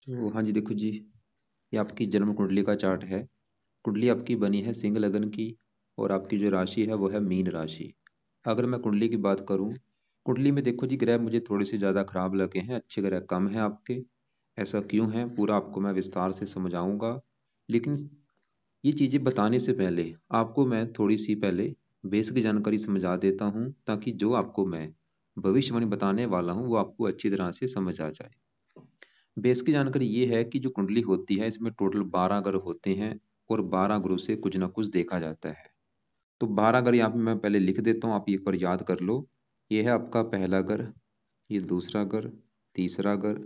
तो हाँ जी, देखो जी, ये आपकी जन्म कुंडली का चार्ट है। कुंडली आपकी बनी है सिंह लगन की और आपकी जो राशि है वो है मीन राशि। अगर मैं कुंडली की बात करूं, कुंडली में देखो जी, ग्रह मुझे थोड़े से ज़्यादा खराब लगे हैं, अच्छे ग्रह कम हैं आपके। ऐसा क्यों है पूरा आपको मैं विस्तार से समझाऊंगा। लेकिन ये चीज़ें बताने से पहले आपको मैं थोड़ी सी पहले बेसिक जानकारी समझा देता हूँ, ताकि जो आपको मैं भविष्यवाणी बताने वाला हूँ वो आपको अच्छी तरह से समझ आ जाए। बेस की जानकारी ये है कि जो कुंडली होती है इसमें टोटल 12 ग्रह होते हैं और 12 ग्रहों से कुछ ना कुछ देखा जाता है। तो 12 ग्रह यहाँ पे मैं पहले लिख देता हूँ, आप एक बार याद कर लो। ये है आपका पहला ग्रह, ये दूसरा ग्रह, तीसरा ग्रह,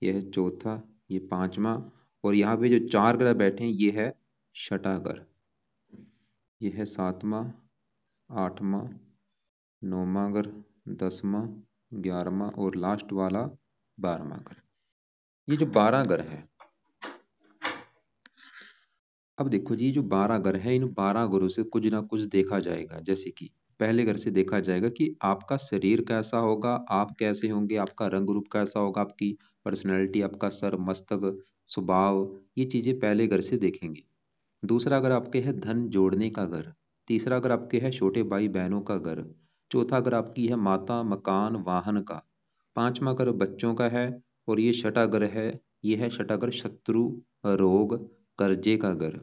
ये है चौथा, ये पांचवा, और यहाँ पे जो चार ग्रह बैठे हैं ये है छठा ग्रह, ये है सातवां, आठवां, नौवां ग्रह, दसवां, ग्यारहवां और लास्ट वाला 12वां ग्रह। ये जो 12 ग्रह है, अब देखो जी, जो 12 ग्रह है इन 12 ग्रहों से कुछ ना कुछ देखा जाएगा। जैसे कि पहले घर से देखा जाएगा कि आपका शरीर कैसा होगा, आप कैसे होंगे, आपका रंग रूप कैसा होगा, आपकी पर्सनैलिटी, आपका सर मस्तक, स्वभाव, ये चीजें पहले घर से देखेंगे। दूसरा अगर आपके है धन जोड़ने का घर, तीसरा अगर आपके है छोटे भाई बहनों का घर, चौथा अगर आपकी है माता मकान वाहन का, पांचवा अगर बच्चों का है, और ये छठा घर है, ये है छठा घर शत्रु रोग कर्जे का घर।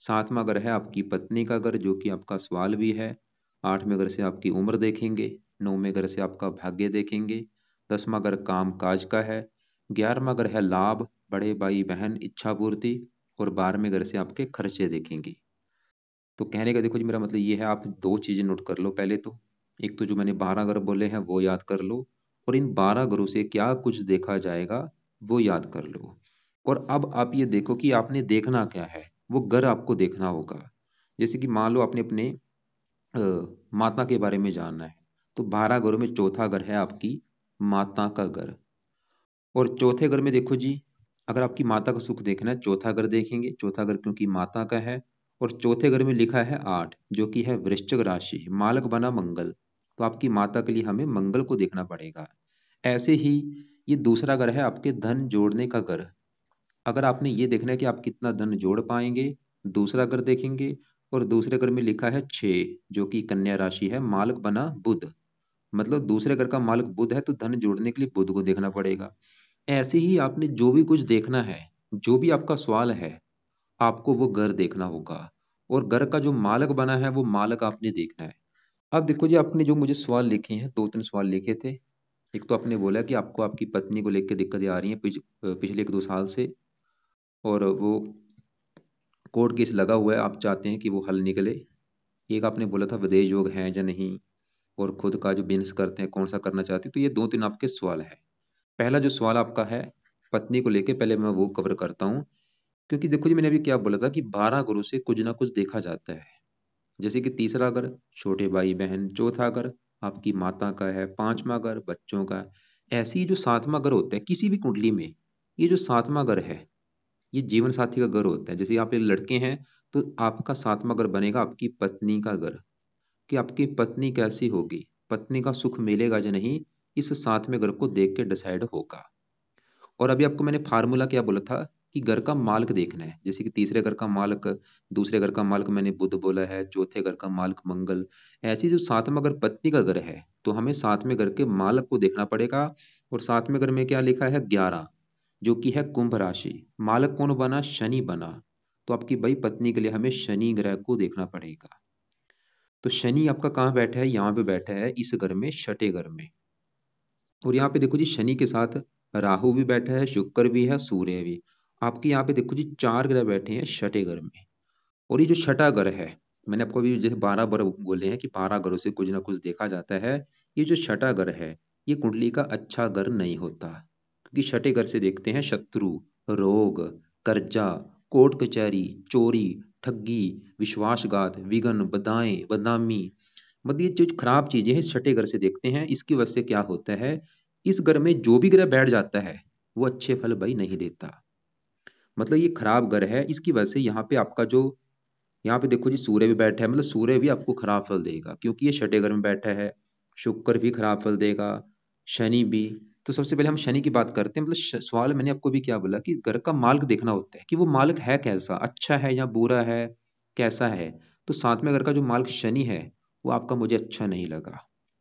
सातवां घर है आपकी पत्नी का घर, जो कि आपका सवाल भी है। आठवें घर से आपकी उम्र देखेंगे, नौवें घर से आपका भाग्य देखेंगे, दसवां घर काम काज का है, ग्यारहवां घर है लाभ बड़े भाई बहन इच्छा पूर्ति, और 12वें घर से आपके खर्चे देखेंगे। तो कहने का देखो जी, मेरा मतलब ये है, आप दो चीजें नोट कर लो पहले तो। एक तो जो मैंने 12 ग्रह बोले हैं वो याद कर लो, और इन 12 ग्रहों से क्या कुछ देखा जाएगा वो याद कर लो। और अब आप ये देखो कि आपने देखना क्या है, वो घर आपको देखना होगा। जैसे कि मान लो आपने अपने माता के बारे में जानना है, तो 12 घरों में चौथा घर है आपकी माता का घर। और चौथे घर में देखो जी, अगर आपकी माता का सुख देखना है चौथा घर देखेंगे, चौथा घर क्योंकि माता का है। और चौथे घर में लिखा है 8, जो कि है वृश्चिक राशि, मालक बना मंगल। तो आपकी माता के लिए हमें मंगल को देखना पड़ेगा। ऐसे ही ये दूसरा घर है आपके धन जोड़ने का घर। अगर आपने ये देखना है कि आप कितना धन जोड़ पाएंगे, दूसरा घर देखेंगे। और दूसरे घर में लिखा है 6, जो कि कन्या राशि है, मालक बना बुध। मतलब दूसरे घर का मालिक बुध है, तो धन जोड़ने के लिए बुध को देखना पड़ेगा। ऐसे ही आपने जो भी कुछ देखना है, जो भी आपका सवाल है, आपको वो घर देखना होगा। और घर का जो मालक बना है वो मालक आपने देखना है। अब देखो जी, आपने जो मुझे सवाल लिखे हैं, दो तीन सवाल लिखे थे। एक तो आपने बोला कि आपको आपकी पत्नी को लेकर दिक्कतें आ रही हैं पिछले 1-2 साल से, और वो कोर्ट केस लगा हुआ है, आप चाहते हैं कि वो हल निकले। एक आपने बोला था विदेश योग है या नहीं, और खुद का जो बिजनेस करते हैं कौन सा करना चाहते हैं। तो ये दो तीन आपके सवाल है। पहला जो सवाल आपका है पत्नी को लेके, पहले मैं वो कवर करता हूँ। क्योंकि देखो जी, मैंने अभी क्या बोला था कि 12 गुरु से कुछ ना कुछ देखा जाता है। जैसे कि तीसरा घर छोटे भाई बहन, चौथा घर आपकी माता का है, पांचवा घर बच्चों का है। ऐसे ही जो सातवां घर होता है किसी भी कुंडली में, ये जो सातवां घर है ये जीवन साथी का घर होता है। जैसे आप एक लड़के हैं, तो आपका सातवां घर बनेगा आपकी पत्नी का घर, कि आपकी पत्नी कैसी होगी, पत्नी का सुख मिलेगा या नहीं, इस सातवें घर को देख के डिसाइड होगा। और अभी आपको मैंने फार्मूला क्या बोला था कि घर का मालिक देखना है। जैसे कि तीसरे घर का मालिक, दूसरे घर का मालिक मैंने बुध बोला है, चौथे घर का मालिक मंगल। ऐसे जो सातवां घर पत्नी का घर है, तो हमें सातवें घर के मालिक को देखना पड़ेगा। और सातवें घर में क्या लिखा है 11, जो कि है कुंभ राशि। मालिक कौन बना, शनि बना। तो आपकी भाई पत्नी के लिए हमें शनि ग्रह को देखना पड़ेगा। तो शनि आपका कहाँ बैठा है, यहाँ पे बैठा है इस घर में, छठे घर में। और यहाँ पे देखो जी, शनि के साथ राहु भी बैठा है, शुक्र भी है, सूर्य भी। आपके यहाँ पे देखो जी, 4 ग्रह बैठे हैं छठे घर में। और ये जो छठा घर है, मैंने आपको अभी जैसे 12 ग्रह बोले हैं कि 12 ग्रहों से कुछ ना कुछ देखा जाता है। ये जो छठा घर है, ये कुंडली का अच्छा घर नहीं होता। क्योंकि छठे घर से देखते हैं शत्रु रोग कर्जा कोर्ट कचहरी चोरी ठगी विश्वासघात विघ्न बधाएं बदनामी। मतलब ये जो खराब चीजें हैं इस छठे घर से देखते हैं। इसकी वजह से क्या होता है, इस घर में जो भी ग्रह बैठ जाता है वो अच्छे फल भाई नहीं देता। मतलब ये खराब घर है, इसकी वजह से यहाँ पे आपका जो, यहाँ पे देखो जी सूर्य भी बैठा है, मतलब सूर्य भी आपको खराब फल देगा क्योंकि ये छठे घर में बैठा है। शुक्र भी खराब फल देगा, शनि भी। तो सबसे पहले हम शनि की बात करते हैं। मतलब सवाल मैंने आपको भी क्या बोला कि घर का मालिक देखना होता है कि वो मालिक है कैसा, अच्छा है या बुरा है, कैसा है। तो सातवें घर का जो मालिक शनि है वो आपका मुझे अच्छा नहीं लगा।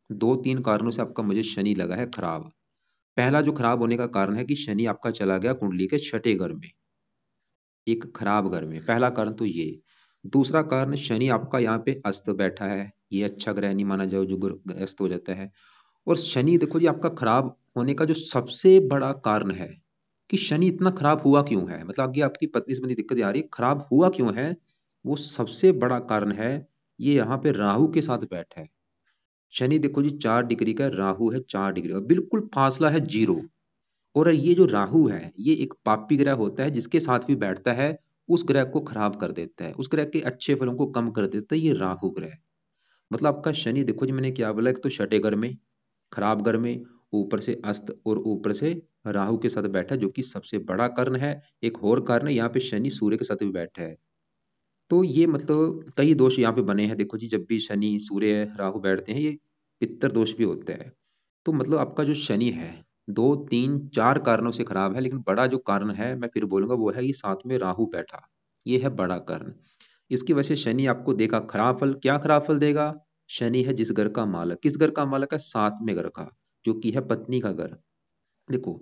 दो तीन कारणों से आपका मुझे शनि लगा है खराब। पहला जो खराब होने का कारण है कि शनि आपका चला गया कुंडली के छठे घर में, एक खराब घर में। पहला कारण तो ये। दूसरा कारण, शनि आपका यहाँ पे अस्त बैठा है, ये अच्छा ग्रह नहीं माना जाए जो अस्त हो जाता है। और शनि देखो जी आपका खराब होने का जो सबसे बड़ा कारण है कि शनि इतना खराब हुआ क्यों है, मतलब आगे आपकी पत्नी संबंधी दिक्कतें आ रही, खराब हुआ क्यों है, वो सबसे बड़ा कारण है ये यहाँ पे राहु के साथ बैठा है। शनि देखो जी 4 डिग्री का, राहु है 4 डिग्री का, बिल्कुल फासला है 0। और ये जो राहु है ये एक पापी ग्रह होता है, जिसके साथ भी बैठता है उस ग्रह को खराब कर देता है, उस ग्रह के अच्छे फलों को कम कर देता है ये राहु ग्रह। मतलब आपका शनि देखो जी मैंने क्या बोला, एक तो छठे घर में, खराब घर में, ऊपर से अस्त और ऊपर से राहु के साथ बैठा है, जो कि सबसे बड़ा कारण है। एक और कारण है यहाँ पे शनि सूर्य के साथ भी बैठा है। तो ये मतलब कई दोष यहाँ पे बने हैं। देखो जी जब भी शनि सूर्य राहु बैठते हैं ये पितर दोष भी होता है। तो मतलब आपका जो शनि है दो तीन चार कारणों से खराब है, लेकिन बड़ा जो कारण है मैं फिर बोलूंगा वो है ये साथ में राहु बैठा, ये है बड़ा कारण। इसकी वजह से शनि आपको देगा खराब फल। क्या खराब फल देगा? शनि है जिस घर का मालक, किस घर का मालक है? सातवें घर का, जो कि है पत्नी का घर। देखो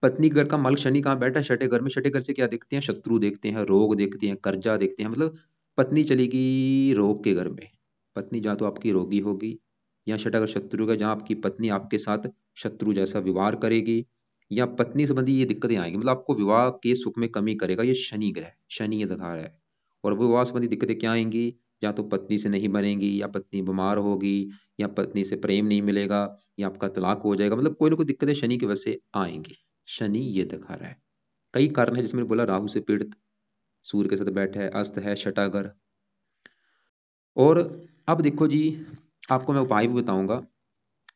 पत्नी के घर का मालिक शनि कहाँ बैठा है? छठे घर में। छठे घर से क्या देखते हैं? शत्रु देखते हैं, रोग देखते हैं, कर्जा देखते हैं। मतलब पत्नी चलेगी रोग के घर में, पत्नी जहाँ तो आपकी रोगी होगी, या छठा घर शत्रु का जहाँ आपकी पत्नी आपके साथ शत्रु जैसा व्यवहार करेगी, या पत्नी संबंधी ये दिक्कतें आएंगी, मतलब आपको विवाह के सुख में कमी करेगा ये शनि ग्रह। शनि ये दिखा रहा है। और विवाह संबंधी दिक्कतें क्या आएंगी? या तो पत्नी से नहीं बनेगी, या पत्नी बीमार होगी, या पत्नी से प्रेम नहीं मिलेगा, या आपका तलाक हो जाएगा। मतलब कोई ना कोई दिक्कतें शनि की वजह से आएंगी। शनि ये दिखा रहा है। कई कारण है जिसमें बोला राहु से पीड़ित, सूर्य के साथ बैठा है, अस्त है, छठा घर। और अब देखो जी आपको मैं उपाय भी बताऊंगा।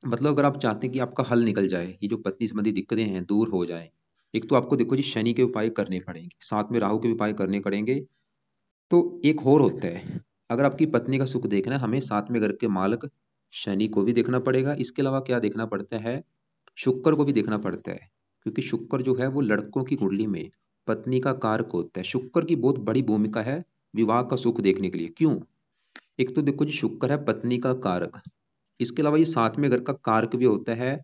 मतलब अगर आप चाहते हैं कि आपका हल निकल जाए, ये जो पत्नी संबंधी दिक्कतें हैं दूर हो जाए, एक तो आपको देखो जी शनि के उपाय करने पड़ेंगे, साथ में राहु के उपाय करने पड़ेंगे। तो एक और होता है, अगर आपकी पत्नी का सुख देखना है हमें साथ में घर के मालक शनि को भी देखना पड़ेगा। इसके अलावा क्या देखना पड़ता है? शुक्र को भी देखना पड़ता है, क्योंकि शुक्र जो है वो लड़कों की कुंडली में पत्नी का कारक होता है। शुक्र की बहुत बड़ी भूमिका है विवाह का सुख देखने के लिए। क्यों? एक तो देखो जी शुक्र है पत्नी का कारक, इसके अलावा ये सातवें घर का कारक भी होता है,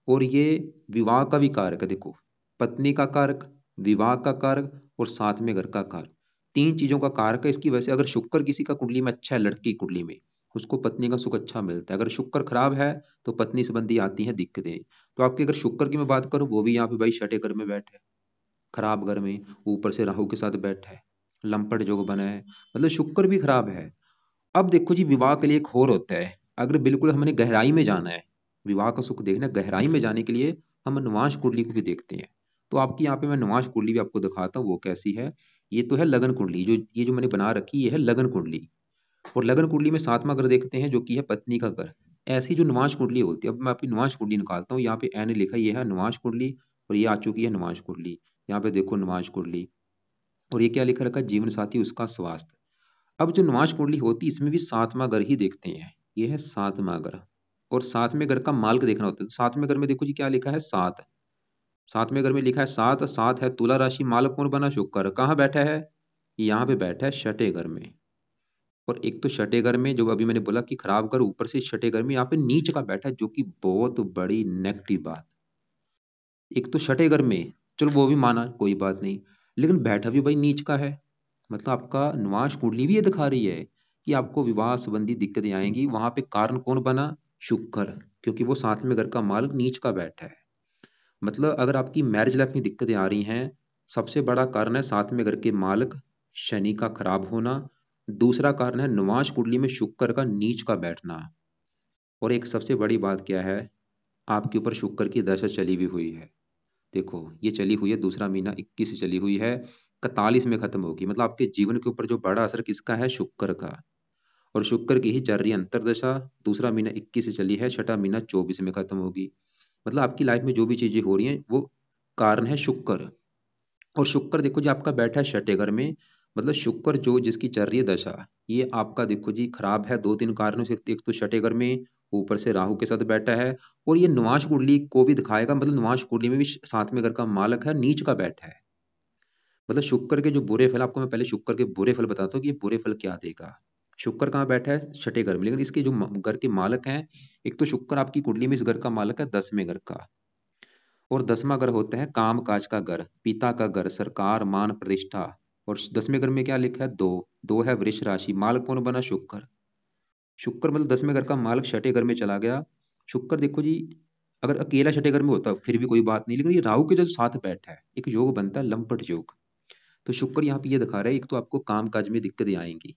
और ये विवाह का भी कारक है। देखो पत्नी का कारक, विवाह का कारक और सातवें घर का कारक, तीन चीजों का कारक है। इसकी वजह से अगर शुक्र किसी का कुंडली में अच्छा है, लड़की कुंडली में, उसको पत्नी का सुख अच्छा मिलता है। अगर शुक्र खराब है तो पत्नी संबंधी आती हैं दिक्कतें। तो आपके अगर शुक्र की मैं बात करूं, वो भी यहाँ पे भाई छठे घर में बैठे है, खराब घर में, ऊपर से राहु के साथ बैठा है, लंपट योग बना है, मतलब शुक्र भी खराब है। अब देखो जी विवाह के लिए एक और होता है, अगर बिल्कुल हमने गहराई में जाना है, विवाह का सुख देखना है, गहराई में जाने के लिए हम नवांश कुंडली को भी देखते हैं। तो आपकी यहाँ पे मैं नवांश कुंडली भी आपको दिखाता हूँ वो कैसी है। ये तो है लगन कुंडली, जो ये जो मैंने बना रखी ये है लगन कुंडली। और लगन कुंडली में सातवां घर देखते हैं जो कि है पत्नी का घर। ऐसी जो नवांश कुंडली होती है, अब मैं आपकी नवांश कुंडली निकालता हूँ। यहाँ पे एन लिखा ये है नवांश कुंडली, और ये आ चुकी है नवांश कुंडली। यहाँ पे देखो नवांश कुंडली, और ये क्या लिखा रखा है? जीवन साथी उसका स्वास्थ्य। अब जो नवांश कुंडली होती है इसमें भी सातवां घर ही देखते हैं, ये है सातवां घर। और सातवें घर का मार्ग देखना होता है। तो सातवें घर में देखो जी क्या लिखा है? सात। सातवें घर में लिखा है सात, सात है तुला राशि, मालक कौन बना? शुक्र। कहाँ बैठा है? यहाँ पे बैठा है छठे घर में। और एक तो छठे घर में जो अभी मैंने बोला कि खराब घर, ऊपर से छठे घर में यहाँ पे नीच का बैठा है, जो कि बहुत बड़ी नेगेटिव बात। एक तो छठे घर में, चलो वो भी माना कोई बात नहीं, लेकिन बैठा भी भाई नीच का है। मतलब आपका निवास कुंडली भी ये दिखा रही है कि आपको विवाह संबंधी दिक्कतें आएंगी। वहां पे कारण कौन बना? शुक्र, क्योंकि वो साथ में घर का मालिक नीच का बैठा है। मतलब अगर आपकी मैरिज लाइफ में दिक्कतें आ रही हैं, सबसे बड़ा कारण है साथ में घर के मालिक शनि का खराब होना। दूसरा कारण है निवास कुंडली में शुक्र का नीच का बैठना। और एक सबसे बड़ी बात क्या है? आपके ऊपर शुक्र की दशा चली भी हुई है। देखो ये चली हुई है, दूसरा महीना 21 से चली हुई है, 41 में खत्म होगी। मतलब आपके जीवन के ऊपर जो बड़ा असर किसका है? शुक्र का। और शुक्र की ही चल रही है अंतरदशा। दूसरा महीना 21 से चली है, छठा महीना 24 में खत्म होगी। मतलब आपकी लाइफ में जो भी चीजें हो रही हैं वो कारण है शुक्र। और शुक्र देखो जी आपका बैठा है छठे घर में। मतलब शुक्र जो जिसकी चल रही है दशा, ये आपका देखो जी खराब है दो तीन कारणों से। एक तो छठे घर में, ऊपर से राहु के साथ बैठा है, और ये निवास कुंडली को भी दिखाएगा, मतलब निवास कुंडली में भी सातवें घर का मालक है, नीच का बैठा है। मतलब शुक्र के जो बुरे फल, आपको मैं पहले शुक्र के बुरे फल बताता हूँ कि ये बुरे फल क्या देगा। शुक्र कहाँ बैठा है? छठे घर में, लेकिन इसके जो घर के मालक हैं, एक तो शुक्र आपकी कुंडली में इस घर का मालक है 10वें घर का, और 10वां घर होता है काम काज का घर, पिता का घर, सरकार, मान प्रतिष्ठा। और 10वें घर में क्या लिखा है? दो। दो है वृष राशि, मालक कौन बना? शुक्र। शुक्र मतलब 10वें घर का मालक छठे घर में चला गया। शुक्र देखो जी, अगर अकेला छठे घर में होता फिर भी कोई बात नहीं, लेकिन ये राहु के जो साथ बैठा है, एक योग बनता है लंपट योग। तो शुक्र यहाँ पे ये दिखा रहा है, एक तो आपको काम काज में दिक्कतें आएंगी,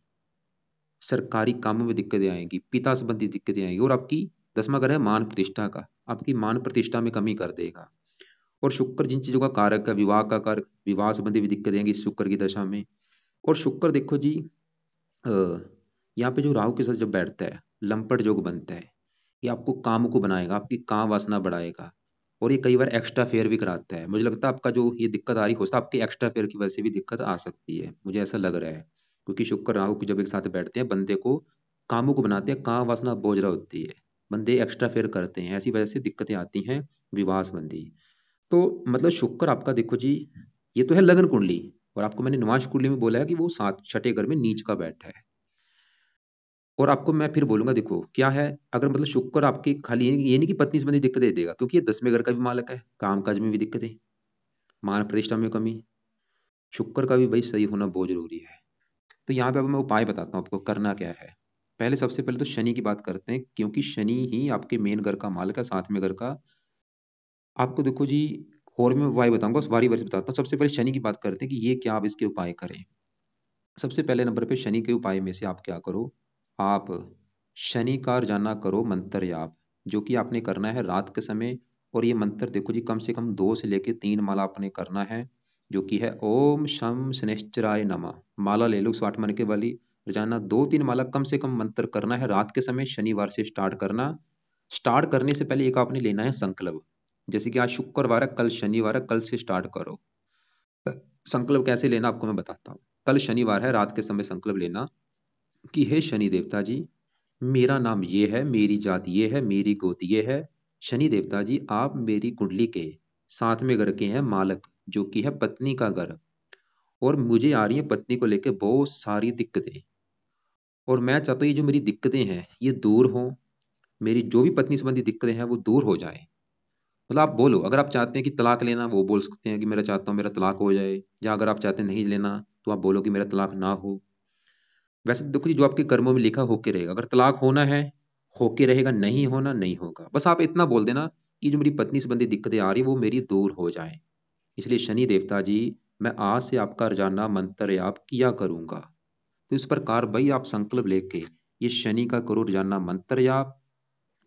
सरकारी कामों में दिक्कतें आएंगी, पिता संबंधी दिक्कतें आएंगी, और आपकी 10वां घर है मान प्रतिष्ठा का, आपकी मान प्रतिष्ठा में कमी कर देगा। और शुक्र जिन चीजों का कारक है, विवाह का कारक, विवाह संबंधी भी दिक्कतें आएंगी शुक्र की दशा में। और शुक्र देखो जी, अ, यहाँ पे जो राहु के साथ जब बैठता है, लंपट योग बनता है। ये आपको काम को बनाएगा, आपकी काम वासना बढ़ाएगा, और ये कई बार एक्स्ट्रा फेयर भी कराता है। मुझे लगता है आपका जो ये दिक्कत आ रही हो सकता है आपकी एक्स्ट्रा फेयर की वजह से भी दिक्कत आ सकती है, मुझे ऐसा लग रहा है। क्योंकि शुक्र राहु की जब एक साथ बैठते हैं, बंदे को कामों को बनाते हैं, काम वासना बोझ रहा होती है, बंदे एक्स्ट्रा फेयर करते हैं, ऐसी वजह से दिक्कतें आती हैं विवाह संबंधी। तो मतलब शुक्र आपका देखो जी, ये तो है लगन कुंडली, और आपको मैंने निवास कुंडली में बोला है कि वो सात छठे घर में नीच का बैठा है। और आपको मैं फिर बोलूंगा, देखो क्या है, अगर मतलब शुक्र आपकी खाली ये नहीं कि पत्नी संबंधी दिक्कतें देगा, क्योंकि ये 10वें घर का भी मालक है, कामकाज में भी दिक्कतें, मान प्रतिष्ठा में कमी, शुक्र का भी भाई सही होना बहुत जरूरी है। तो यहाँ पे अब मैं उपाय बताता हूँ आपको करना क्या है। पहले सबसे पहले तो शनि की बात करते हैं, क्योंकि शनि ही आपके मेन घर का मालक है, सातवें घर का। आपको देखो जी, और मैं उपाय बताऊंगा, उस बारी बारी से बताता हूँ। सबसे पहले शनि की बात करते हैं कि ये क्या आप इसके उपाय करें। सबसे पहले नंबर पे शनि के उपाय में से आप क्या करो, आप शनि का रोजाना करो मंत्र जाप, जो कि आपने करना है रात के समय। और ये मंत्र देखो जी, कम से कम 2 से लेके 3 माला आपने करना है, जो कि है ओम शम शनिश्चराय नमः। माला ले लो 108 मन के वाली, रोजाना 2-3 माला कम से कम मंत्र करना है रात के समय, शनिवार से स्टार्ट करना। स्टार्ट करने से पहले एक आपने लेना है संकल्प, जैसे कि आज शुक्रवार है, कल शनिवार है, कल से स्टार्ट करो। संकल्प कैसे लेना आपको मैं बताता हूँ। कल शनिवार है, रात के समय संकल्प लेना कि हे शनि देवता जी, मेरा नाम ये है, मेरी जात ये है, मेरी गोत ये है। शनि देवता जी, आप मेरी कुंडली के 7वें घर के हैं मालक, जो कि है पत्नी का घर, और मुझे आ रही है पत्नी को लेकर बहुत सारी दिक्कतें, और मैं चाहता हूँ ये जो मेरी दिक्कतें हैं ये दूर हों, मेरी जो भी पत्नी संबंधी दिक्कतें हैं वो दूर हो जाएं। मतलब आप बोलो, अगर आप चाहते हैं कि तलाक लेना, वो बोल सकते हैं कि मेरा चाहता हूँ मेरा तलाक हो जाए, या अगर आप चाहते हैं नहीं लेना, तो आप बोलो कि मेरा तलाक ना हो। वैसे तो देखो जी, जो आपके कर्मों में लिखा होके रहेगा, अगर तलाक होना है होके रहेगा, नहीं होना नहीं होगा, बस आप इतना बोल देना कि जो मेरी पत्नी संबंधी दिक्कतें आ रही वो मेरी दूर हो जाएं। इसलिए शनि देवता जी, मैं आज से आपका रोजाना मंत्र याप किया करूंगा। तो इस प्रकार भाई आप संकल्प लेके ये शनि का करो रोजाना मंत्र याप,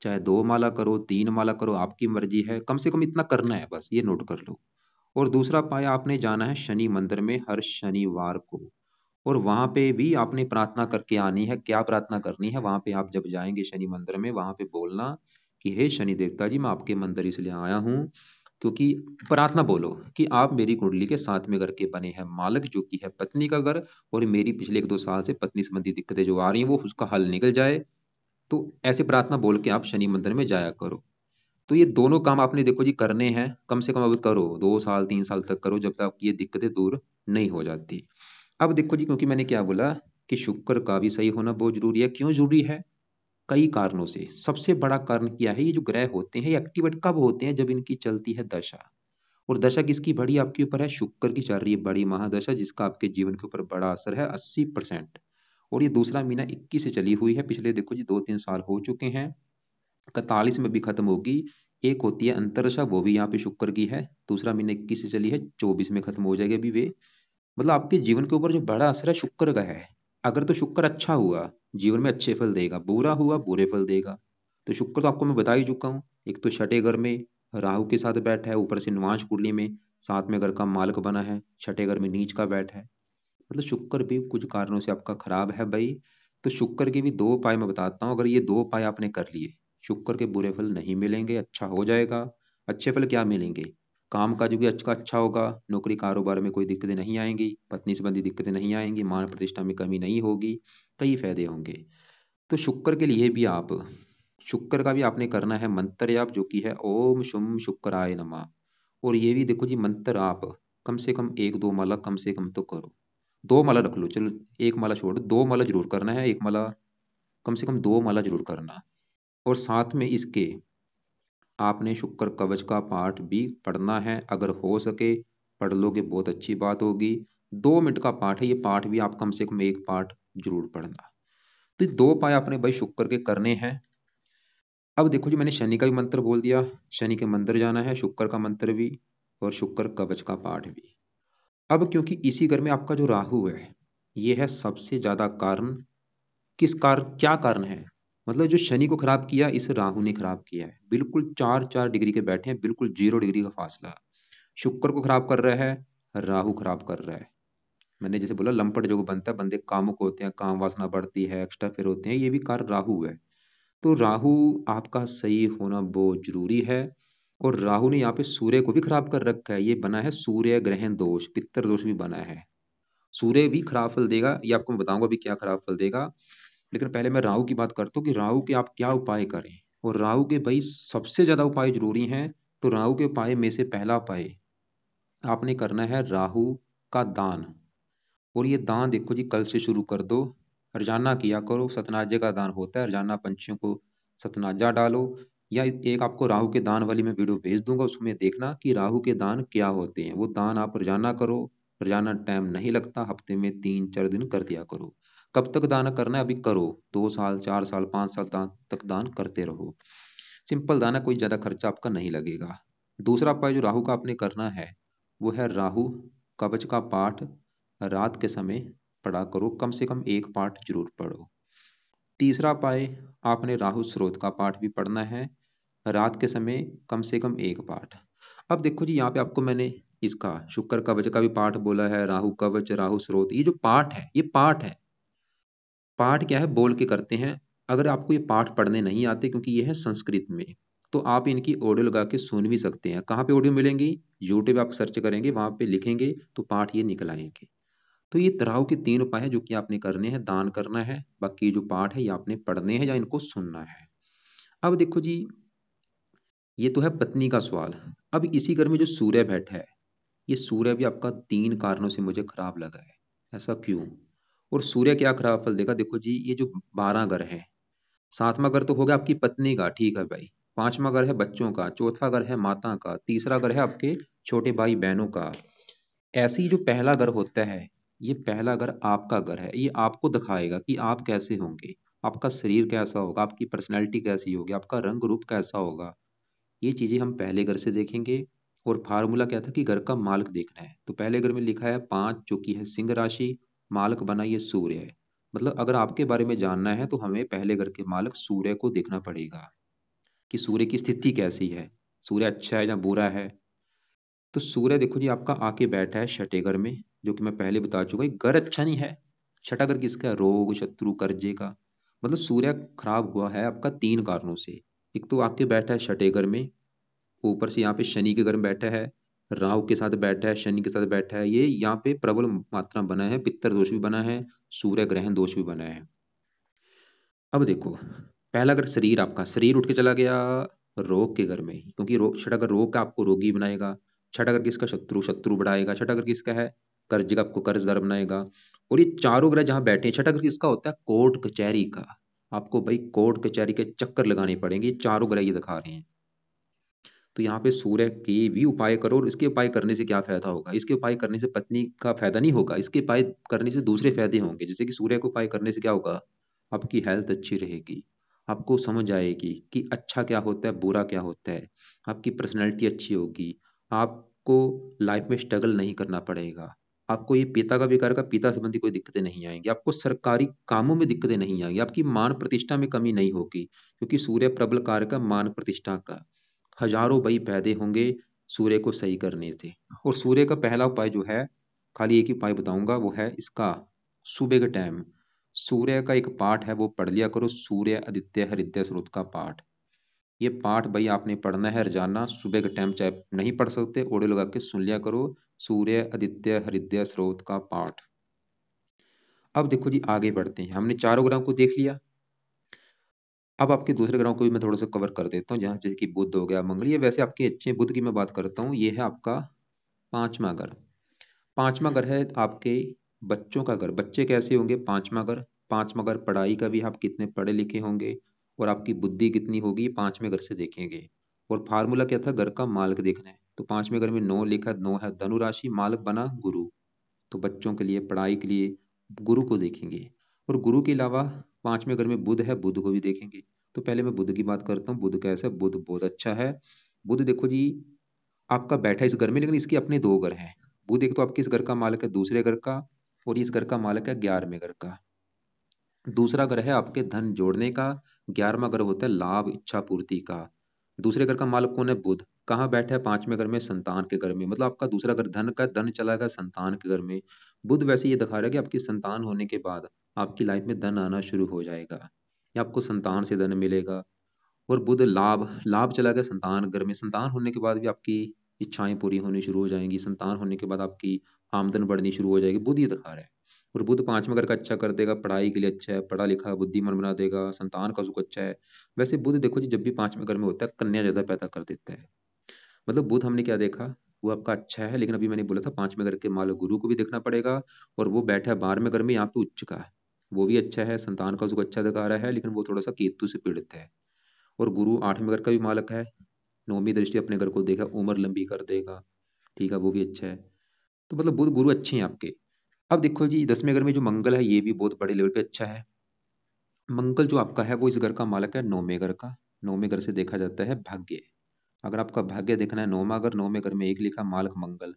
चाहे 2 माला करो 3 माला करो, आपकी मर्जी है, कम से कम इतना करना है, बस ये नोट कर लो। और दूसरा पाया, आपने जाना है शनि मंदिर में हर शनिवार को, और वहां पे भी आपने प्रार्थना करके आनी है। क्या प्रार्थना करनी है वहां पे? आप जब जाएंगे शनि मंदिर में, वहां पे बोलना कि हे शनि देवता जी, मैं आपके मंदिर इसलिए आया हूँ, क्योंकि प्रार्थना बोलो कि आप मेरी कुंडली के 7वें घर के बने हैं मालक, जो कि है पत्नी का घर, और मेरी पिछले 1-2 साल से पत्नी संबंधी दिक्कतें जो आ रही हैं वो उसका हल निकल जाए। तो ऐसे प्रार्थना बोल के आप शनि मंदिर में जाया करो। तो ये दोनों काम आपने देखो जी करने हैं, कम से कम अब करो, 2 साल 3 साल तक करो, जब तक ये दिक्कतें दूर नहीं हो जाती। अब देखो जी, क्योंकि मैंने क्या बोला कि शुक्र का भी सही होना बहुत जरूरी है। क्यों जरूरी है? कई कारणों से। सबसे बड़ा कारण क्या है, ये जो ग्रह होते हैं ये एक्टिवेट कब होते हैं? जब इनकी चलती है दशा। और दशा किसकी बड़ी आपके ऊपर है? शुक्र की चल रही है बड़ी महादशा, जिसका आपके जीवन के ऊपर बड़ा असर है 80%। और ये दूसरा महीना 21 से चली हुई है, पिछले देखो जी 2-3 साल हो चुके हैं, 41 में भी खत्म होगी। एक होती है अंतरदशा, वो भी यहाँ पे शुक्र की है, दूसरा महीना 21 से चली है, 24 में खत्म हो जाएगी अभी वे। मतलब आपके जीवन के ऊपर जो बड़ा असर है शुक्र का है। अगर तो शुक्र अच्छा हुआ, जीवन में अच्छे फल देगा, बुरा हुआ बुरे फल देगा। तो शुक्र तो आपको मैं बता ही चुका हूँ, एक तो छठे घर में राहु के साथ बैठा है, ऊपर से निवांश कुंडली में 7वें घर का मालक बना है, छठे घर में नीच का बैठा है। मतलब शुक्र भी कुछ कारणों से आपका खराब है भाई। तो शुक्र के भी 2 उपाय मैं बताता हूँ, अगर ये 2 उपाय आपने कर लिए, शुक्र के बुरे फल नहीं मिलेंगे, अच्छा हो जाएगा। अच्छे फल क्या मिलेंगे? काम काज भी अच्छा अच्छा होगा, नौकरी कारोबार में कोई दिक्कतें नहीं आएंगी, पत्नी संबंधी दिक्कतें नहीं आएंगी, मान प्रतिष्ठा में कमी नहीं होगी, कई फायदे होंगे। तो शुक्र के लिए भी आप शुक्र का भी आपने करना है मंत्र जाप, जो कि है ओम शुम शुक्राय नमः। और ये भी देखो जी, मंत्र आप कम से कम एक दो माला कम से कम तो करो। दो माला रख लो, चलो एक माला छोड़, दो माला जरूर करना है, एक माला कम से कम दो माला जरूर करना। और साथ में इसके आपने शुक्र कवच का पाठ भी पढ़ना है, अगर हो सके पढ़ लोगे बहुत अच्छी बात होगी। 2 मिनट का पाठ है, ये पाठ भी आप कम से कम एक पाठ जरूर पढ़ना। तो ये 2 उपाय आपने भाई शुक्र के करने हैं। अब देखो जी, मैंने शनि का भी मंत्र बोल दिया, शनि के मंदिर जाना है, शुक्र का मंत्र भी और शुक्र कवच का पाठ भी। अब क्योंकि इसी घर में आपका जो राहु है, ये है सबसे ज्यादा कारण। किस कारण, क्या कारण है, मतलब जो शनि को खराब किया इस राहु ने खराब किया है। बिल्कुल 4-4 डिग्री के बैठे हैं, बिल्कुल 0 डिग्री का फासला। शुक्र को खराब कर रहा है, राहु खराब कर रहा है। मैंने जैसे बोला लंपट जो बनता है, बंदे कामुक होते हैं, काम वासना बढ़ती है, एक्स्ट्रा फिर होते हैं, ये भी कारण राहु है। तो राहु आपका सही होना बहुत जरूरी है। और राहु ने यहाँ पे सूर्य को भी खराब कर रखा है, ये बना है सूर्य ग्रहण दोष, पितर दोष भी बना है। सूर्य भी खराब फल देगा, ये आपको मैं बताऊंगा अभी क्या खराब फल देगा। लेकिन पहले मैं राहु की बात करता हूँ कि राहु के आप क्या उपाय करें। और राहु के भाई सबसे ज्यादा उपाय जरूरी हैं। तो राहु के उपाय में से पहला उपाय आपने करना है राहु का दान। और ये दान देखो जी, कल से शुरू कर दो, रोजाना किया करो। सतनाजे का दान होता है, रोजाना पंछियों को सतनाजा डालो। या एक आपको राहु के दान वाली मैं वीडियो भेज दूंगा, उसमें देखना कि राहु के दान क्या होते हैं। वो दान आप रोजाना करो, रोजाना टाइम नहीं लगता, हफ्ते में 3-4 दिन कर दिया करो। कब तक दान करना है, अभी करो, 2 साल 4 साल 5 साल तक दान करते रहो। सिंपल दान है, कोई ज्यादा खर्चा आपका नहीं लगेगा। दूसरा उपाय जो राहु का आपने करना है, वो है राहु कवच का पाठ रात के समय पढ़ा करो, कम से कम एक पाठ जरूर पढ़ो। तीसरा उपाय, आपने राहु स्रोत का पाठ भी पढ़ना है, रात के समय कम से कम एक पाठ। अब देखो जी, यहाँ पे आपको मैंने इसका शुक्र कवच का भी पाठ बोला है, राहु कवच राहु स्रोत, ये जो पाठ है ये पाठ है। पाठ क्या है, बोल के करते हैं। अगर आपको ये पाठ पढ़ने नहीं आते, क्योंकि ये है संस्कृत में, तो आप इनकी ऑडियो लगा के सुन भी सकते हैं। कहाँ पे ऑडियो मिलेंगी, यूट्यूब आप सर्च करेंगे, वहां पे लिखेंगे तो पाठ ये निकल आएंगे। तो ये राहु के 3 उपाय हैं जो कि आपने करने हैं, दान करना है, बाकी जो पाठ है ये आपने पढ़ने हैं या इनको सुनना है। अब देखो जी, ये तो है पत्नी का सवाल। अब इसी घर में जो सूर्य बैठा है, ये सूर्य भी आपका 3 कारणों से मुझे खराब लगा है। ऐसा क्यों, और सूर्य क्या खराब फल देगा, देखो जी, ये जो 12 घर है, 7वां घर तो हो गया आपकी पत्नी का, ठीक है भाई। 5वां घर है बच्चों का, चौथा घर है माता का, तीसरा घर है आपके छोटे भाई बहनों का। ऐसे ही जो पहला घर होता है, ये पहला घर आपका घर है, ये आपको दिखाएगा कि आप कैसे होंगे, आपका शरीर कैसा होगा, आपकी पर्सनैलिटी कैसी होगी, आपका रंग रूप कैसा होगा। ये चीजें हम पहले घर से देखेंगे। और फार्मूला क्या था कि घर का मालिक देखना है, तो पहले घर में लिखा है 5, जो कि है सिंह राशि, मालिक बना ये सूर्य है। मतलब अगर आपके बारे में जानना है तो हमें पहले घर के मालिक सूर्य को देखना पड़ेगा कि सूर्य की स्थिति कैसी है, सूर्य अच्छा है या बुरा है। तो सूर्य देखो जी आपका आके बैठा है छठे घर में, जो कि मैं पहले बता चुका, घर अच्छा नहीं है। छठा घर किसका है, रोग शत्रु कर्जे का। मतलब सूर्य खराब हुआ है आपका 3 कारणों से। एक तो आके बैठा है छठे घर में, ऊपर से यहाँ पे शनि के घर में बैठा है, राहु के साथ बैठा है, शनि के साथ बैठा है, ये यहाँ पे प्रबल मात्रा बना है, पित्तर दोष भी बना है, सूर्य ग्रहण दोष भी बना है। अब देखो, पहला अगर शरीर, आपका शरीर उठ के चला गया रोग के घर में, क्योंकि रोग, छठा अगर रोग का आपको रोगी बनाएगा। छठा अगर किसका, शत्रु शत्रु बढ़ाएगा। छठा अगर किसका है, कर्ज का, आपको कर्जदार बनाएगा। और ये चारों ग्रह जहां बैठे हैं, छठा अगर किसका होता है, कोर्ट कचहरी का। आपको भाई कोर्ट कचहरी के चक्कर लगाने पड़ेंगे, ये चारों ग्रह ये दिखा रहे हैं। तो यहाँ पे सूर्य के भी उपाय करो, और इसके उपाय करने से क्या फायदा होगा, इसके उपाय करने से पत्नी का फायदा नहीं होगा, इसके उपाय करने से दूसरे फायदे होंगे। जैसे कि सूर्य को उपाय करने से क्या होगा, आपकी हेल्थ अच्छी रहेगी, आपको समझ आएगी कि अच्छा क्या होता है बुरा क्या होता है, आपकी पर्सनैलिटी अच्छी होगी, आपको लाइफ में स्ट्रगल नहीं करना पड़ेगा, आपको ये पिता का विकार का पिता संबंधी कोई दिक्कतें नहीं आएंगी, आपको सरकारी कामों में दिक्कतें नहीं आएंगी, आपकी मान प्रतिष्ठा में कमी नहीं होगी, क्योंकि सूर्य प्रबल कारक का मान प्रतिष्ठा का। हजारों भाई पैदे होंगे सूर्य को सही करने से। और सूर्य का पहला उपाय जो है, खाली एक ही उपाय बताऊंगा, वो है इसका सुबह के टाइम सूर्य का एक पाठ है, वो पढ़ लिया करो, सूर्य आदित्य हृदय स्रोत का पाठ। ये पाठ भाई आपने पढ़ना है रोजाना सुबह के टाइम, चाहे नहीं पढ़ सकते ऑडियो लगा के सुन लिया करो, सूर्य आदित्य हृदय स्रोत का पाठ। अब देखो जी, आगे बढ़ते हैं, हमने चारों ग्रहों को देख लिया। अब आपके दूसरे ग्रहों को भी मैं थोड़ा सा कवर कर देता हूँ, जहाँ जैसे कि बुध हो गया, मंगल, ये वैसे आपके अच्छे हैं। बुध की मैं बात करता हूँ, ये है आपका पांचवा घर। पांचवा घर है आपके बच्चों का घर। बच्चे कैसे होंगे? पांचवा घर। पांचवा घर पढ़ाई का भी, आप कितने पढ़े लिखे होंगे और आपकी बुद्धि कितनी होगी, पांचवें घर से देखेंगे। और फार्मूला क्या था? घर का मालक देखना है। तो पांचवें घर में 9 लिखा, 9 है धनु राशि, मालक बना गुरु। तो बच्चों के लिए, पढ़ाई के लिए गुरु को देखेंगे। और गुरु के अलावा पांचवें घर में बुध है, बुध को भी देखेंगे। तो पहले मैं बुध की बात करता हूँ। बुध कैसा है? बुध बहुत अच्छा है। बुध देखो जी, आपका बैठा इस घर में, लेकिन इसके अपने दो घर हैं। बुध एक तो आपके इस घर का मालक है, दूसरे घर का, और इस घर का मालक है 11वें घर का। दूसरा घर है आपके धन जोड़ने का। 11वां घर होता है लाभ, इच्छा पूर्ति का। दूसरे घर का मालक कौन है? बुध। कहाँ बैठा है? पांचवें घर में, संतान के घर में। मतलब आपका दूसरा घर धन का, धन चला गया संतान के घर में। बुध वैसे ये दिखा रहा है कि आपकी संतान होने के बाद आपकी लाइफ में धन आना शुरू हो जाएगा, या आपको संतान से धन मिलेगा। और बुध लाभ, लाभ चला गया संतान घर में। संतान होने के बाद भी आपकी इच्छाएं पूरी होनी शुरू हो जाएंगी। संतान होने के बाद आपकी आमदन बढ़नी शुरू हो जाएगी। बुध ये दिखा रहा है। और बुध पांचवें घर का अच्छा कर देगा, पढ़ाई के लिए अच्छा है, पढ़ा लिखा बुद्धिमान बना देगा, संतान का सुख अच्छा है। वैसे बुध देखो जी, जब भी पांचवें घर में होता है कन्या ज्यादा पैदा कर देता है। मतलब बुध हमने क्या देखा, वो आपका अच्छा है, लेकिन अभी मैंने बोला था पांचवें घर के मालक गुरु को भी देखना पड़ेगा। और वो बैठा है 12वें घर में, यहाँ पे उच्च का है। वो भी अच्छा है, संतान का सुख अच्छा दिखा रहा है, लेकिन वो थोड़ा सा केतु से पीड़ित है। और गुरु 8वें घर का भी मालक है। 9वीं दृष्टि अपने घर को देखा, उम्र लंबी कर देगा। ठीक है, वो भी अच्छा है। तो मतलब बुध गुरु अच्छे हैं आपके। अब देखो जी, 10वें घर में जो मंगल है, ये भी बहुत बड़े लेवल पे अच्छा है। मंगल जो आपका है वो इस घर का मालक है 9वें घर का। 9वें घर से देखा जाता है भाग्य। अगर आपका भाग्य देखना है, 9वां घर, 9वें घर में एक लिखा मालक मंगल।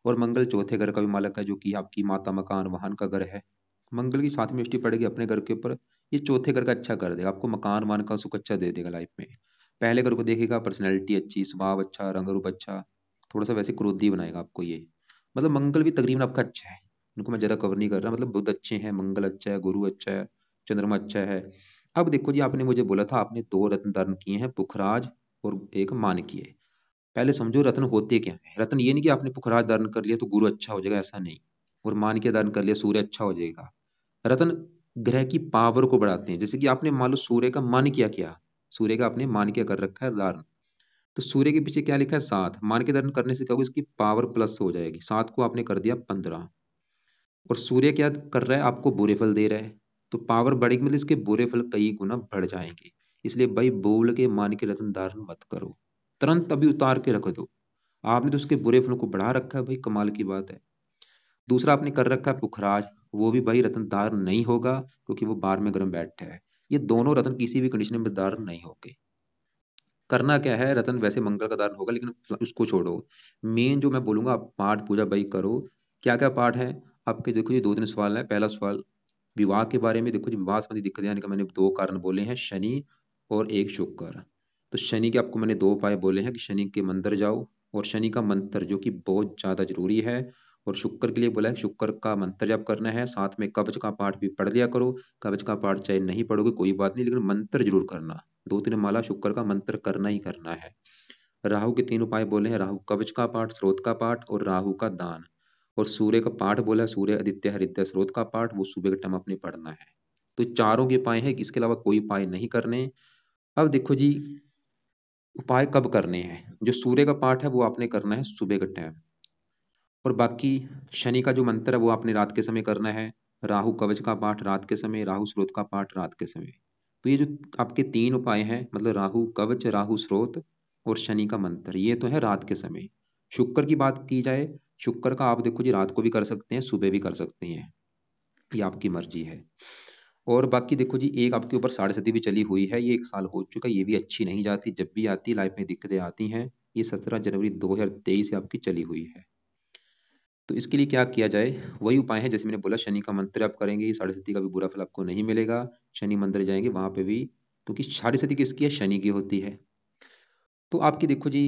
और मंगल चौथे घर का भी मालक है, जो कि आपकी माता, मकान, वाहन का घर है। मंगल की 7वीं दृष्टि पड़ेगी अपने घर के ऊपर। ये चौथे घर का अच्छा कर देगा, आपको मकान वाहन का सुख अच्छा दे देगा लाइफ में। पहले घर को देखेगा, पर्सनैलिटी अच्छी, स्वभाव अच्छा, रंग रूप अच्छा, थोड़ा सा वैसे क्रोधी बनाएगा आपको ये। मतलब मंगल भी तकरीबन आपका अच्छा है। इनको मैं जरा कवर नहीं कर रहा, मतलब बुध अच्छे हैं, मंगल अच्छा है, गुरु अच्छा है, चंद्रमा अच्छा है। अब देखो जी, आपने मुझे बोला था आपने 2 रत्न धारण किए हैं, पुखराज और एक मानकीय। पहले समझो रत्न होते क्या है। रत्न ये नहीं कि आपने पुखराज धारण कर लिया तो गुरु अच्छा हो जाएगा, ऐसा नहीं। और मानकीय धारण कर लिया सूर्य अच्छा हो जाएगा। रत्न ग्रह की पावर को बढ़ाते हैं। जैसे कि आपने मान लो सूर्य का मानकीय किया, सूर्य का आपने मानकीय कर रखा है धारण, तो सूर्य के पीछे क्या लिखा है? 7। मानकीय धारण करने से क्या होगा? इसकी पावर प्लस हो जाएगी। 7 को आपने कर दिया 15। और सूर्य क्या कर रहा है? आपको बुरे फल दे रहा है। तो पावर बढ़ेगी, मतलब इसके बुरे फल कई गुना बढ़ जाएंगे। इसलिए भाई बोल के मान के रत्न धारण मत करो, तुरंत अभी उतार के रख दो। आपने तो उसके बुरे फलों को बढ़ा रखा है भाई, कमाल की बात है। दूसरा आपने कर रखा है पुखराज, वो भी भाई रत्न धारण नहीं होगा, क्योंकि वो 12वें घर में बैठा है। ये दोनों रत्न किसी भी कंडीशन में धारण नहीं होंगे। करना क्या है, रतन वैसे मंगल का दान होगा, लेकिन उसको छोड़ो। मेन जो मैं बोलूंगा, आप पाठ पूजा भाई करो। क्या क्या पाठ है आपके? देखो ये 2-3 सवाल है। पहला सवाल विवाह के बारे में। देखो जी, विवाह संबंधी दिक्कत आने का मैंने 2 कारण बोले हैं, शनि और एक शुक्र। तो शनि के आपको मैंने 2 उपाय बोले हैं कि शनि के मंदिर जाओ, और शनि का मंत्र जो कि बहुत ज्यादा जरूरी है। और शुक्र के लिए बोला है, शुक्र का मंत्र जप करना है, साथ में कवच का पाठ भी पढ़ लिया करो। कवच का पाठ चाहे नहीं पढ़ोगे कोई बात नहीं, लेकिन मंत्र जरूर करना। 2-3 माला शुक्र का मंत्र करना ही करना है। राहु के 3 उपाय बोले हैं, राहु कवच का पाठ, स्रोत का पाठ और राहु का दान। और सूर्य का पाठ बोला है, सूर्य आदित्य हरिद्य स्रोत का पाठ, वो सुबह के टाइम अपने पढ़ना है। तो चारों के उपाय है, इसके अलावा कोई उपाय नहीं करने। अब देखो जी, उपाय कब करने हैं? जो सूर्य का पाठ है वो आपने करना है सुबह के टाइम। और बाकी शनि का जो मंत्र है वो आपने रात के समय करना है। राहु कवच का पाठ रात के समय, राहु स्रोत का पाठ रात के समय। तो ये जो आपके 3 उपाय हैं, मतलब राहु कवच, राहु स्रोत और शनि का मंत्र, ये तो है रात के समय। शुक्र की बात की जाए, शुक्र का आप देखो जी, रात को भी कर सकते हैं, सुबह भी कर सकते हैं, ये आपकी मर्जी है। और बाकी देखो जी, एक आपके ऊपर साढ़े सती भी चली हुई है, ये 1 साल हो चुका है, ये भी अच्छी नहीं जाती, जब भी आती लाइफ में दिक्कतें आती हैं। ये 17 जनवरी 2023 से आपकी चली हुई है। तो इसके लिए क्या किया जाए? वही उपाय है जैसे मैंने बोला, शनि का मंत्र आप करेंगे, साढ़े सती का भी बुरा फल आपको नहीं मिलेगा। शनि मंदिर जाएंगे वहां पे भी, क्योंकि साढ़े सती किसकी है? शनि की होती है। तो आपकी देखो जी,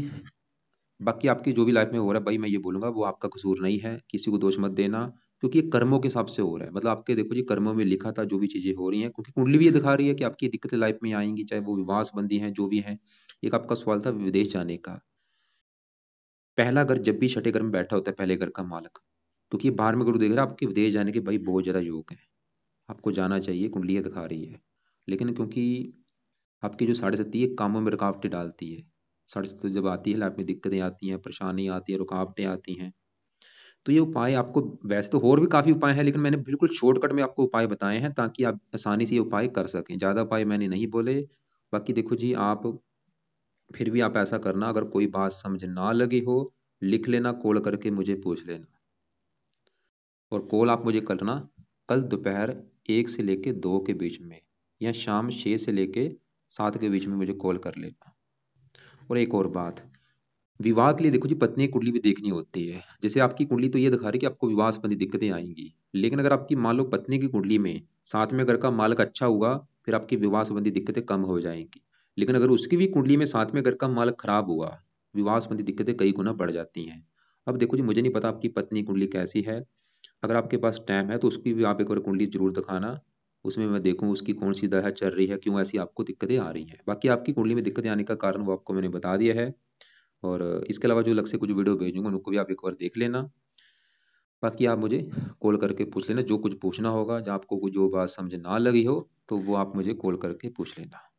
बाकी आपकी जो भी लाइफ में हो रहा है भाई, मैं ये बोलूंगा वो आपका कसूर नहीं है, किसी को दोष मत देना। क्योंकि ये कर्मों के हिसाब से हो रहा है। मतलब आपके देखो जी, कर्मों में लिखा था जो भी चीजें हो रही हैं, क्योंकि कुंडली भी ये दिखा रही है कि आपकी दिक्कतें लाइफ में आएंगी, चाहे वो विवाह संबंधी हैं, जो भी हैं। एक आपका सवाल था विदेश जाने का। पहला घर जब भी छठे घर में बैठा होता है, पहले घर का मालक, क्योंकि ये बाहर में गुरु देख रहा है आपके विदेश जाने के भाई बहुत ज्यादा योग है। आपको जाना चाहिए, कुंडली ये दिखा रही है। लेकिन क्योंकि आपकी जो साढ़े सती है कामों में रुकावटें डालती है। साढ़े सती जब आती है, लाइफ में दिक्कतें आती हैं, परेशानी आती है, रुकावटें आती हैं, तो ये उपाय आपको, वैसे तो और भी काफ़ी उपाय हैं, लेकिन मैंने बिल्कुल शॉर्टकट में आपको उपाय बताए हैं ताकि आप आसानी से ये उपाय कर सकें। ज़्यादा उपाय मैंने नहीं बोले। बाकी देखो जी, आप फिर भी आप ऐसा करना, अगर कोई बात समझ ना लगी हो, लिख लेना, कॉल करके मुझे पूछ लेना। और कॉल आप मुझे करना कल दोपहर 1 से लेके 2 के बीच में, या शाम 6 से लेके 7 के बीच में मुझे कॉल कर लेना। और एक और बात, विवाह के लिए देखो जी, पत्नी की कुंडली भी देखनी होती है। जैसे आपकी कुंडली तो ये दिखा रही है कि आपको विवाह संबंधी दिक्कतें आएंगी, लेकिन अगर आपकी मान लो पत्नी की कुंडली में सातवें घर का मालक अच्छा हुआ, फिर आपकी विवाह संबंधी दिक्कतें कम हो जाएंगी। लेकिन अगर उसकी भी कुंडली में सातवें घर का मालक खराब हुआ, विवाह संबंधी दिक्कतें कई गुना बढ़ जाती हैं। अब देखो जी, मुझे नहीं पता आपकी पत्नी की कुंडली कैसी है। अगर आपके पास टाइम है तो उसकी भी आप एक बार कुंडली जरूर दिखाना, उसमें मैं देखूं उसकी कौन सी दशा चल रही है, क्यों ऐसी आपको दिक्कतें आ रही हैं। बाकी आपकी कुंडली में दिक्कतें आने का कारण वो आपको मैंने बता दिया है। और इसके अलावा जो अलग से कुछ वीडियो भेजूंगा उनको भी आप एक बार देख लेना। बाकी आप मुझे कॉल करके पूछ लेना जो कुछ पूछना होगा, जहाँ आपको जो बात समझ ना लगी हो तो वो आप मुझे कॉल करके पूछ लेना।